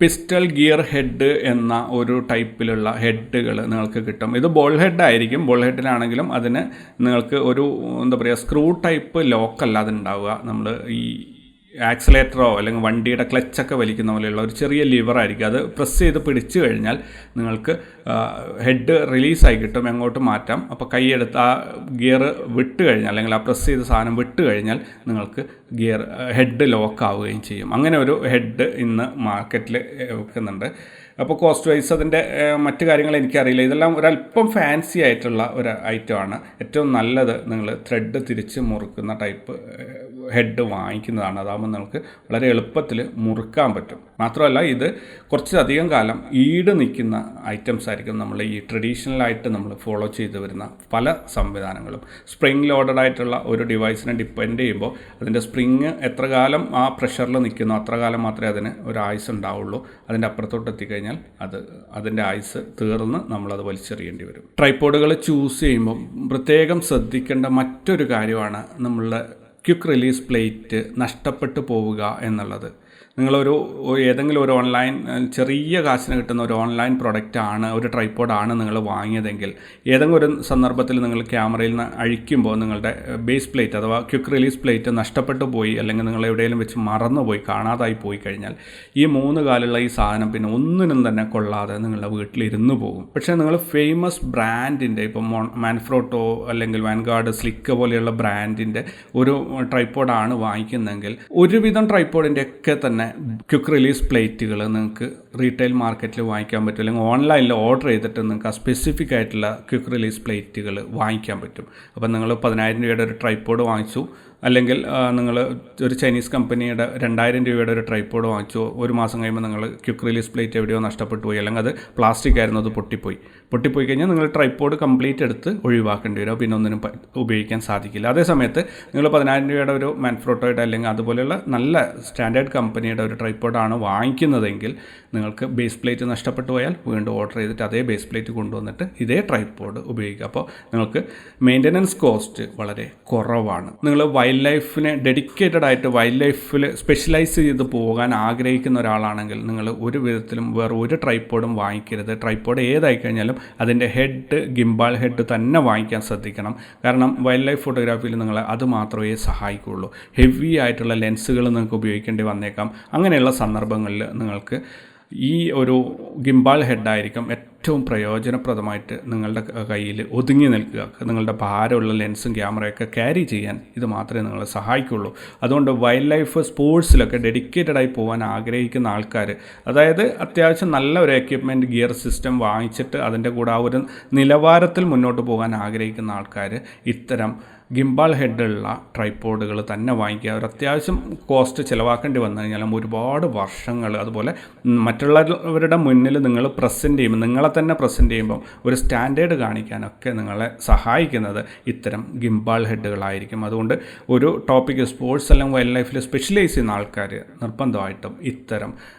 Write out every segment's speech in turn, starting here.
Pistol gear head എന്ന ഒരു ടൈപ്പിലുള്ള ഹെഡുകൾ നിങ്ങൾക്ക് കിട്ടും. ഇത് ബോൾ ഹെഡ് ആയിരിക്കും. ബോൾ ഹെഡിലാണെങ്കിലും അതിന് നിങ്ങൾക്ക് ഒരു എന്താ പറയുക സ്ക്രൂ ടൈപ്പ് ലോക്കല്ല അതുണ്ടാവുക. നമ്മൾ ഈ ആക്സിലേറ്ററോ അല്ലെങ്കിൽ വണ്ടിയുടെ ക്ലച്ചൊക്കെ വലിക്കുന്ന പോലെയുള്ള ഒരു ചെറിയ ലിവറായിരിക്കും. അത് പ്രസ് ചെയ്ത് പിടിച്ചു കഴിഞ്ഞാൽ നിങ്ങൾക്ക് ഹെഡ് റിലീസായി കിട്ടും, എങ്ങോട്ട് മാറ്റാം. അപ്പോൾ കൈയെടുത്ത് ആ ഗിയർ വിട്ട് കഴിഞ്ഞാൽ അല്ലെങ്കിൽ ആ പ്രസ് ചെയ്ത സാധനം വിട്ട് കഴിഞ്ഞാൽ നിങ്ങൾക്ക് ഹെഡ് ലോക്ക് ആവുകയും ചെയ്യും. അങ്ങനെ ഒരു ഹെഡ് ഇന്ന് മാർക്കറ്റിൽ വെക്കുന്നുണ്ട്. അപ്പോൾ കോസ്റ്റ് വൈസ് അതിൻ്റെ മറ്റു കാര്യങ്ങൾ എനിക്കറിയില്ല. ഇതെല്ലാം ഒരല്പം ഫാൻസി ആയിട്ടുള്ള ഒരു ഐറ്റമാണ്. ഏറ്റവും നല്ലത് നിങ്ങൾ ത്രെഡ് തിരിച്ച് മുറുക്കുന്ന ടൈപ്പ് ഹെഡ് വാങ്ങിക്കുന്നതാണ്. അതാകുമ്പോൾ നമുക്ക് വളരെ എളുപ്പത്തിൽ മുറുക്കാൻ പറ്റും. മാത്രമല്ല ഇത് കുറച്ചധികം കാലം നിൽക്കുന്ന ഐറ്റംസ് ആയിരിക്കും നമ്മൾ ഈ ട്രഡീഷണലായിട്ട് നമ്മൾ ഫോളോ ചെയ്ത് വരുന്ന പല സംവിധാനങ്ങളും. സ്പ്രിങ് ലോഡഡ് ആയിട്ടുള്ള ഒരു ഡിവൈസിനെ ഡിപ്പെൻഡ് ചെയ്യുമ്പോൾ അതിൻ്റെ സ്പ്രിങ് എത്ര കാലം ആ പ്രഷറിൽ നിൽക്കുന്നോ അത്ര കാലം മാത്രമേ അതിന് ഒരു ആയുസ് ഉണ്ടാവുള്ളൂ. അതിൻ്റെ അപ്പുറത്തോട്ട് എത്തിക്കഴിഞ്ഞാൽ അതിൻ്റെ ആയുസ് തീർന്ന് നമ്മളത് വലിച്ചെറിയേണ്ടി വരും. ട്രൈപോഡുകൾ ചൂസ് ചെയ്യുമ്പോൾ പ്രത്യേകം ശ്രദ്ധിക്കേണ്ട മറ്റൊരു കാര്യമാണ് നമ്മളുടെ ക്വിക്ക് റിലീസ് പ്ലേറ്റ് നഷ്ടപ്പെട്ടു പോവുക എന്നുള്ളത്. നിങ്ങളൊരു ഏതെങ്കിലും ഒരു ഓൺലൈൻ ചെറിയ കാശിന് കിട്ടുന്ന ഒരു ഓൺലൈൻ പ്രൊഡക്റ്റാണ്, ഒരു ട്രൈപോഡാണ് നിങ്ങൾ വാങ്ങിയതെങ്കിൽ ഏതെങ്കിലും ഒരു സന്ദർഭത്തിൽ നിങ്ങൾ ക്യാമറയിൽ നിന്ന് അഴിക്കുമ്പോൾ നിങ്ങളുടെ ബേസ് പ്ലേറ്റ് അഥവാ ക്വിക്ക് റിലീസ് പ്ലേറ്റ് നഷ്ടപ്പെട്ടു പോയി, അല്ലെങ്കിൽ നിങ്ങൾ എവിടെയെങ്കിലും വെച്ച് മറന്നുപോയി കാണാതായി പോയി കഴിഞ്ഞാൽ ഈ 3 കാലുള്ള ഈ സാധനം പിന്നെ ഒന്നിനും തന്നെ കൊള്ളാതെ നിങ്ങളുടെ വീട്ടിലിരുന്ന് പോകും. പക്ഷേ നിങ്ങൾ ഫേമസ് ബ്രാൻഡിൻ്റെ ഇപ്പം മാൻഫ്രോട്ടോ അല്ലെങ്കിൽ വാൻഗാർഡ് സ്ലിക്ക് പോലെയുള്ള ബ്രാൻഡിൻ്റെ ഒരു ട്രൈപോഡാണ് വാങ്ങിക്കുന്നതെങ്കിൽ ഒരുവിധം ട്രൈപോഡിൻ്റെ ഒക്കെ തന്നെ ക്വിക്ക് റിലീസ് പ്ലേറ്റുകൾ നിങ്ങൾക്ക് റീറ്റെയിൽ മാർക്കറ്റിൽ വാങ്ങിക്കാൻ പറ്റും. അല്ലെങ്കിൽ ഓൺലൈനിൽ ഓർഡർ ചെയ്തിട്ട് നിങ്ങൾക്ക് ആ സ്പെസിഫിക് ആയിട്ടുള്ള ക്വിക്ക് റിലീസ് പ്ലേറ്റുകൾ വാങ്ങിക്കാൻ പറ്റും. അപ്പം നിങ്ങൾ 10,000 രൂപയുടെ ഒരു ട്രൈപോഡ് വാങ്ങിച്ചു, അല്ലെങ്കിൽ നിങ്ങൾ ഒരു ചൈനീസ് കമ്പനിയുടെ 2,000 രൂപയുടെ ഒരു ട്രൈപോഡ് വാങ്ങിച്ചു, ഒരു മാസം കഴിയുമ്പോൾ നിങ്ങൾ ക്വിക്ക് റിലീസ് പ്ലേറ്റ് എവിടെയോ നഷ്ടപ്പെട്ടു പോയി, അല്ലെങ്കിൽ അത് പ്ലാസ്റ്റിക് ആയിരുന്നു, അത് പൊട്ടിപ്പോയി കഴിഞ്ഞാൽ നിങ്ങൾ ട്രൈപോഡ് കംപ്ലീറ്റ് എടുത്ത് ഒഴിവാക്കേണ്ടി വരും. പിന്നെ ഒന്നിനും ഉപയോഗിക്കാൻ സാധിക്കില്ല. അതേ സമയത്ത് നിങ്ങൾ 10,000 രൂപയുടെ ഒരു മാൻഫ്രോട്ടോയുടെ അല്ലെങ്കിൽ അതുപോലെയുള്ള നല്ല സ്റ്റാൻഡേർഡ് കമ്പനിയുടെ ഒരു ട്രൈപോഡാണ് വാങ്ങിക്കുന്നതെങ്കിൽ നിങ്ങൾക്ക് ബേസ് പ്ലേറ്റ് നഷ്ടപ്പെട്ടു പോയാൽ വീണ്ടും ഓർഡർ ചെയ്തിട്ട് അതേ ബേസ് പ്ലേറ്റ് കൊണ്ടുവന്നിട്ട് ഇതേ ട്രൈപോഡ് ഉപയോഗിക്കുക. അപ്പോൾ നിങ്ങൾക്ക് മെയിൻ്റനൻസ് കോസ്റ്റ് വളരെ കുറവാണ്. നിങ്ങൾ വൈൽഡ് ലൈഫിനെ ഡെഡിക്കേറ്റഡ് ആയിട്ട് വൈൽഡ് ലൈഫിൽ സ്പെഷ്യലൈസ് ചെയ്ത് പോകാൻ ആഗ്രഹിക്കുന്ന ഒരാളാണെങ്കിൽ നിങ്ങൾ ഒരു വിധത്തിലും വേറെ ഒരു ട്രൈപോഡും വാങ്ങിക്കരുത്. ട്രൈപോഡ് ഏതായി കഴിഞ്ഞാലും അതിൻ്റെ ഹെഡ് ഗിംബാൾ ഹെഡ് തന്നെ വാങ്ങിക്കാൻ ശ്രദ്ധിക്കണം. കാരണം വൈൽഡ് ലൈഫ് ഫോട്ടോഗ്രാഫിയിൽ നിങ്ങൾ അത് മാത്രമേ സഹായിക്കുകയുള്ളൂ. ഹെവി ആയിട്ടുള്ള ലെൻസുകൾ നിങ്ങൾക്ക് ഉപയോഗിക്കേണ്ടി വന്നേക്കാം. അങ്ങനെയുള്ള സന്ദർഭങ്ങളിൽ നിങ്ങൾക്ക് ഈ ഒരു ഗിംബാൾ ഹെഡായിരിക്കും ഏറ്റവും പ്രയോജനപ്രദമായിട്ട് നിങ്ങളുടെ കയ്യിൽ ഒതുങ്ങി നിൽക്കുക. നിങ്ങളുടെ ഭാരമുള്ള ലെൻസും ക്യാമറയൊക്കെ ക്യാരി ചെയ്യാൻ ഇത് മാത്രമേ നിങ്ങളെ സഹായിക്കുള്ളൂ. അതുകൊണ്ട് വൈൽഡ് ലൈഫ് സ്പോർട്സിലൊക്കെ ഡെഡിക്കേറ്റഡായി പോകാൻ ആഗ്രഹിക്കുന്ന ആൾക്കാർ, അതായത് അത്യാവശ്യം നല്ല ഒരു എക്യുപ്മെൻറ്റ് ഗിയർ സിസ്റ്റം വാങ്ങിച്ചിട്ട് അതിൻ്റെ കൂടെ ആ ഒരു നിലവാരത്തിൽ മുന്നോട്ട് പോകാൻ ആഗ്രഹിക്കുന്ന ആൾക്കാർ ഇത്തരം ഗിംബാൾ ഹെഡുള്ള ട്രൈപോഡുകൾ തന്നെ വാങ്ങിക്കുക. ഒരു അത്യാവശ്യം കോസ്റ്റ് ചിലവാക്കേണ്ടി വന്നു കഴിഞ്ഞാലും ഒരുപാട് വർഷങ്ങൾ, അതുപോലെ മറ്റുള്ളവരുടെ മുന്നിൽ നിങ്ങൾ നിങ്ങളെ തന്നെ പ്രസൻറ്റ് ചെയ്യുമ്പോൾ ഒരു സ്റ്റാൻഡേർഡ് കാണിക്കാനൊക്കെ നിങ്ങളെ സഹായിക്കുന്നത് ഇത്തരം ഗിംബാൾ ഹെഡുകളായിരിക്കും. അതുകൊണ്ട് ഒരു ടോപ്പിക്ക് സ്പോർട്സ് അല്ലെങ്കിൽ വൈൽഡ് ലൈഫിൽ സ്പെഷ്യലൈസ് ചെയ്യുന്ന ആൾക്കാർ നിർബന്ധമായിട്ടും ഇത്തരം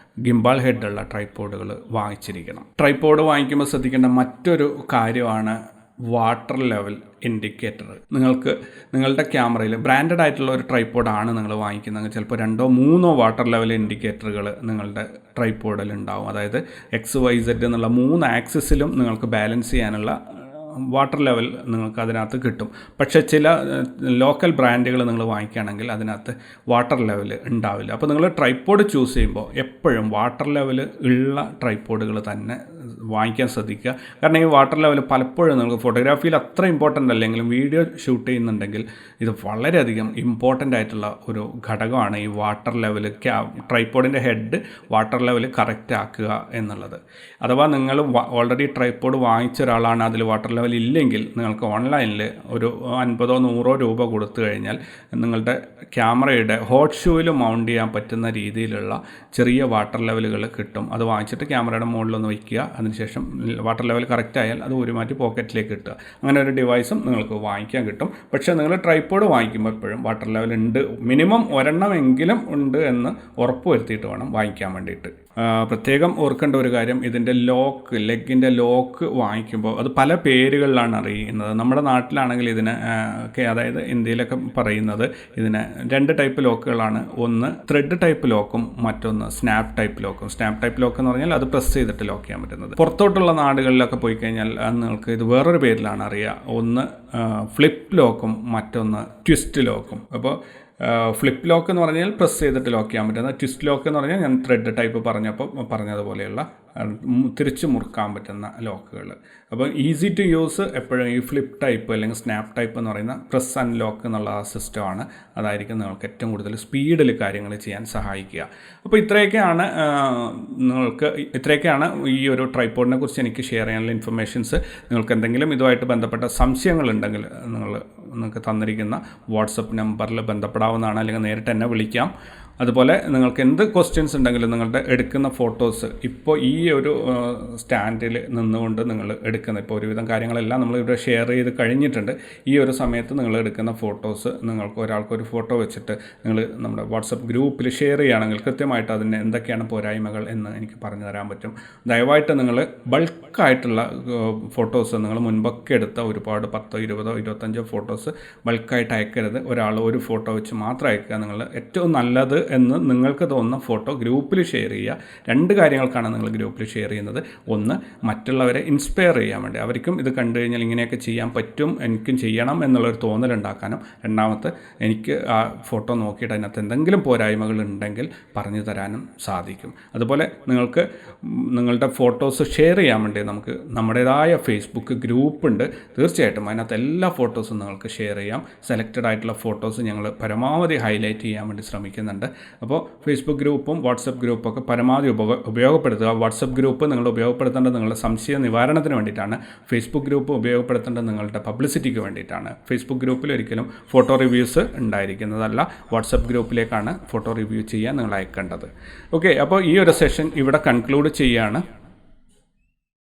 ഗിംബാൾ ഹെഡുള്ള ട്രൈപോഡുകൾ വാങ്ങിച്ചിരിക്കണം. ട്രൈപോഡ് വാങ്ങിക്കുമ്പോൾ ശ്രദ്ധിക്കേണ്ട മറ്റൊരു കാര്യമാണ് വാട്ടർ ലെവൽ ഇൻഡിക്കേറ്റർ. നിങ്ങളുടെ ക്യാമറയിൽ ബ്രാൻഡഡ് ആയിട്ടുള്ള ഒരു ട്രൈപോഡാണ് നിങ്ങൾ വാങ്ങിക്കുന്നത്, ചിലപ്പോൾ 2-3 വാട്ടർ ലെവൽ ഇൻഡിക്കേറ്ററുകൾ നിങ്ങളുടെ ട്രൈപോഡിൽ ഉണ്ടാവും. അതായത് XYZ എന്നുള്ള 3 ആക്സിസിലും നിങ്ങൾക്ക് ബാലൻസ് ചെയ്യാനുള്ള വാട്ടർ ലെവൽ നിങ്ങൾക്ക് അതിനകത്ത് കിട്ടും. പക്ഷേ ചില ലോക്കൽ ബ്രാൻഡുകൾ നിങ്ങൾ വാങ്ങിക്കുകയാണെങ്കിൽ അതിനകത്ത് വാട്ടർ ലെവൽ ഉണ്ടാവില്ല. അപ്പോൾ നിങ്ങൾ ട്രൈപോഡ് ചൂസ് ചെയ്യുമ്പോൾ എപ്പോഴും വാട്ടർ ലെവൽ ഉള്ള ട്രൈപോഡുകൾ തന്നെ വാങ്ങിക്കാൻ ശ്രദ്ധിക്കുക. കാരണം ഈ വാട്ടർ ലെവൽ പലപ്പോഴും നിങ്ങൾക്ക് ഫോട്ടോഗ്രാഫിയിൽ അത്ര ഇമ്പോർട്ടൻ്റ് അല്ലെങ്കിലും വീഡിയോ ഷൂട്ട് ചെയ്യുന്നുണ്ടെങ്കിൽ ഇത് വളരെയധികം ഇമ്പോർട്ടൻ്റ് ആയിട്ടുള്ള ഒരു ഘടകമാണ് ഈ വാട്ടർ ലെവൽ. ട്രൈപോഡിൻ്റെ ഹെഡ് വാട്ടർ ലെവൽ കറക്റ്റ് ആക്കുക എന്നുള്ളത്. അഥവാ നിങ്ങൾ ഓൾറെഡി ട്രൈപോഡ് വാങ്ങിച്ച ഒരാളാണ്, അതിൽ വാട്ടർ ലെവൽ ഇല്ലെങ്കിൽ നിങ്ങൾക്ക് ഓൺലൈനിൽ ഒരു 50-100 രൂപ കൊടുത്തു കഴിഞ്ഞാൽ നിങ്ങളുടെ ക്യാമറയുടെ ഹോട്ട് ഷൂവിൽ മൗണ്ട് ചെയ്യാൻ പറ്റുന്ന രീതിയിലുള്ള ചെറിയ വാട്ടർ ലെവലുകൾ കിട്ടും. അത് വാങ്ങിച്ചിട്ട് ക്യാമറയുടെ മുകളിലൊന്ന് വയ്ക്കുക, അതിനുശേഷം വാട്ടർ ലെവൽ കറക്റ്റ് ആയാൽ അത് ഊരി മാറ്റി പോക്കറ്റിലേക്ക് ഇട്ടുക. അങ്ങനെ ഒരു ഡിവൈസും നിങ്ങൾക്ക് വാങ്ങിക്കാൻ കിട്ടും. പക്ഷേ നിങ്ങൾ ട്രൈപോഡ് വാങ്ങിക്കുമ്പോൾ എപ്പോഴും വാട്ടർ ലെവൽ ഉണ്ട്, മിനിമം ഒരെണ്ണമെങ്കിലും ഉണ്ട് എന്ന് ഉറപ്പ് വരുത്തിയിട്ട് വേണം വാങ്ങിക്കാൻ വേണ്ടിയിട്ട്. പ്രത്യേകം ഓർക്കേണ്ട ഒരു കാര്യം, ഇതിൻ്റെ ലോക്ക്, ലെഗിൻ്റെ ലോക്ക് വാങ്ങിക്കുമ്പോൾ അത് പല പേരുകളിലാണ് അറിയുന്നത്. നമ്മുടെ നാട്ടിലാണെങ്കിൽ ഇതിന് അതായത് ഇന്ത്യയിലൊക്കെ പറയുന്നത് ഇതിന് 2 ടൈപ്പ് ലോക്കുകളാണ്. ഒന്ന് ത്രെഡ് ടൈപ്പ് ലോക്കും മറ്റൊന്ന് സ്നാപ്പ് ടൈപ്പ് ലോക്കും. സ്നാപ്പ് ടൈപ്പ് ലോക്ക് എന്ന് പറഞ്ഞാൽ അത് പ്രസ് ചെയ്തിട്ട് ലോക്ക് ചെയ്യാൻ പറ്റുന്നത്. പുറത്തോട്ടുള്ള നാടുകളിലൊക്കെ പോയി കഴിഞ്ഞാൽ നിങ്ങൾക്ക് ഇത് വേറൊരു പേരിലാണ് അറിയുക. ഒന്ന് ഫ്ലിപ്പ് ലോക്കും മറ്റൊന്ന് ട്വിസ്റ്റ് ലോക്കും. അപ്പോൾ ഫ്ലിപ്പ് ലോക്ക് എന്ന് പറഞ്ഞാൽ പ്രസ് ചെയ്തിട്ട് ലോക്ക് ചെയ്യാൻ പറ്റുന്ന, ട്വിസ്റ്റ് ലോക്ക് എന്ന് പറഞ്ഞാൽ ഞാൻ ത്രെഡ് ടൈപ്പ് പറഞ്ഞതുപോലെയുള്ള തിരിച്ച് മുറുക്കാൻ പറ്റുന്ന ലോക്കുകൾ. അപ്പോൾ ഈസി ടു യൂസ് എപ്പോഴും ഈ ഫ്ലിപ്പ് ടൈപ്പ് അല്ലെങ്കിൽ സ്നാപ്പ് ടൈപ്പ് എന്ന് പറയുന്ന പ്രസ് ആൻഡ് ലോക്ക് എന്നുള്ള ആ സിസ്റ്റമാണ്. അതായിരിക്കും നിങ്ങൾക്ക് ഏറ്റവും കൂടുതൽ സ്പീഡിൽ കാര്യങ്ങൾ ചെയ്യാൻ സഹായിക്കുക. അപ്പോൾ ഇത്രയൊക്കെയാണ് ഈ ഒരു ട്രൈപോഡിനെ കുറിച്ച് എനിക്ക് ഷെയർ ചെയ്യാനുള്ള ഇൻഫർമേഷൻസ്. നിങ്ങൾക്ക് എന്തെങ്കിലും ഇതുമായിട്ട് ബന്ധപ്പെട്ട സംശയങ്ങളുണ്ടെങ്കിൽ നിങ്ങൾക്ക് തന്നിരിക്കുന്ന വാട്സപ്പ് നമ്പറിൽ ബന്ധപ്പെടാവുന്നതാണ്, അല്ലെങ്കിൽ നേരിട്ട് എന്നെ വിളിക്കാം. അതുപോലെ നിങ്ങൾക്ക് എന്ത് ക്വസ്റ്റ്യൻസ് ഉണ്ടെങ്കിലും നിങ്ങളുടെ എടുക്കുന്ന ഫോട്ടോസ് ഇപ്പോൾ ഈ ഒരു സ്റ്റാൻഡിൽ നിന്നുകൊണ്ട് നിങ്ങൾ എടുക്കുന്ന, ഇപ്പോൾ ഒരുവിധം കാര്യങ്ങളെല്ലാം നമ്മളിവിടെ ഷെയർ ചെയ്ത് കഴിഞ്ഞിട്ടുണ്ട്. ഈ ഒരു സമയത്ത് നിങ്ങൾ എടുക്കുന്ന ഫോട്ടോസ് നിങ്ങൾക്ക് ഒരാൾക്കൊരു ഫോട്ടോ വെച്ചിട്ട് നിങ്ങൾ നമ്മുടെ വാട്സപ്പ് ഗ്രൂപ്പിൽ ഷെയർ ചെയ്യുകയാണെങ്കിൽ കൃത്യമായിട്ട് അതിന് എന്തൊക്കെയാണ് പോരായ്മകൾ എന്ന് എനിക്ക് പറഞ്ഞു തരാൻ പറ്റും. ദയവായിട്ട് നിങ്ങൾ ബൾക്കായിട്ടുള്ള ഫോട്ടോസ്, നിങ്ങൾ മുൻപൊക്കെ എടുത്ത ഒരുപാട് 10, 20, 25 ഫോട്ടോസ് ബൾക്കായിട്ട് അയക്കരുത്. ഒരാൾ ഒരു ഫോട്ടോ വെച്ച് മാത്രം അയക്കുക. നിങ്ങൾ ഏറ്റവും നല്ലത് എന്ന് നിങ്ങൾക്ക് തോന്നുന്ന ഫോട്ടോ ഗ്രൂപ്പിൽ ഷെയർ ചെയ്യുക. 2 കാര്യങ്ങൾക്കാണ് നിങ്ങൾ ഗ്രൂപ്പിൽ ഷെയർ ചെയ്യുന്നത്. ഒന്ന്, മറ്റുള്ളവരെ ഇൻസ്പയർ ചെയ്യാൻ വേണ്ടി, അവർക്കും ഇത് കണ്ടു കഴിഞ്ഞാൽ ഇങ്ങനെയൊക്കെ ചെയ്യാൻ പറ്റും, എനിക്കും ചെയ്യണം എന്നുള്ളൊരു തോന്നലുണ്ടാക്കാനും. രണ്ടാമത്തെ, എനിക്ക് ആ ഫോട്ടോ നോക്കിയിട്ട് അതിനകത്ത് എന്തെങ്കിലും പോരായ്മകൾ ഉണ്ടെങ്കിൽ പറഞ്ഞു തരാനും സാധിക്കും. അതുപോലെ നിങ്ങൾക്ക് നിങ്ങളുടെ ഫോട്ടോസ് ഷെയർ ചെയ്യാൻ വേണ്ടി നമുക്ക് നമ്മുടേതായ ഫേസ്ബുക്ക് ഗ്രൂപ്പുണ്ട്. തീർച്ചയായിട്ടും അതിനകത്ത് എല്ലാ ഫോട്ടോസും നിങ്ങൾക്ക് ഷെയർ ചെയ്യാം. സെലക്റ്റഡ് ആയിട്ടുള്ള ഫോട്ടോസ് ഞങ്ങൾ പരമാവധി ഹൈലൈറ്റ് ചെയ്യാൻ വേണ്ടി ശ്രമിക്കുന്നുണ്ട്. അപ്പോൾ ഫേസ്ബുക്ക് ഗ്രൂപ്പും വാട്സപ്പ് ഗ്രൂപ്പൊക്കെ പരമാവധി ഉപയോഗപ്പെടുത്തുക. വാട്സപ്പ് ഗ്രൂപ്പ് നിങ്ങൾ ഉപയോഗപ്പെടുത്തേണ്ടത് നിങ്ങളുടെ സംശയ നിവാരണത്തിന് വേണ്ടിയിട്ടാണ്. ഫേസ്ബുക്ക് ഗ്രൂപ്പ് ഉപയോഗപ്പെടുത്തേണ്ടത് നിങ്ങളുടെ പബ്ലിസിറ്റിക്ക് വേണ്ടിയിട്ടാണ്. ഫേസ്ബുക്ക് ഗ്രൂപ്പിൽ ഒരിക്കലും ഫോട്ടോ റിവ്യൂസ് ഉണ്ടായിരിക്കുന്നതല്ല. വാട്സപ്പ് ഗ്രൂപ്പിലേക്കാണ് ഫോട്ടോ റിവ്യൂ ചെയ്യാൻ നിങ്ങൾ അയക്കേണ്ടത്. ഓക്കെ, അപ്പോൾ ഈ ഒരു സെഷൻ ഇവിടെ കൺക്ലൂഡ് ചെയ്യുകയാണ്.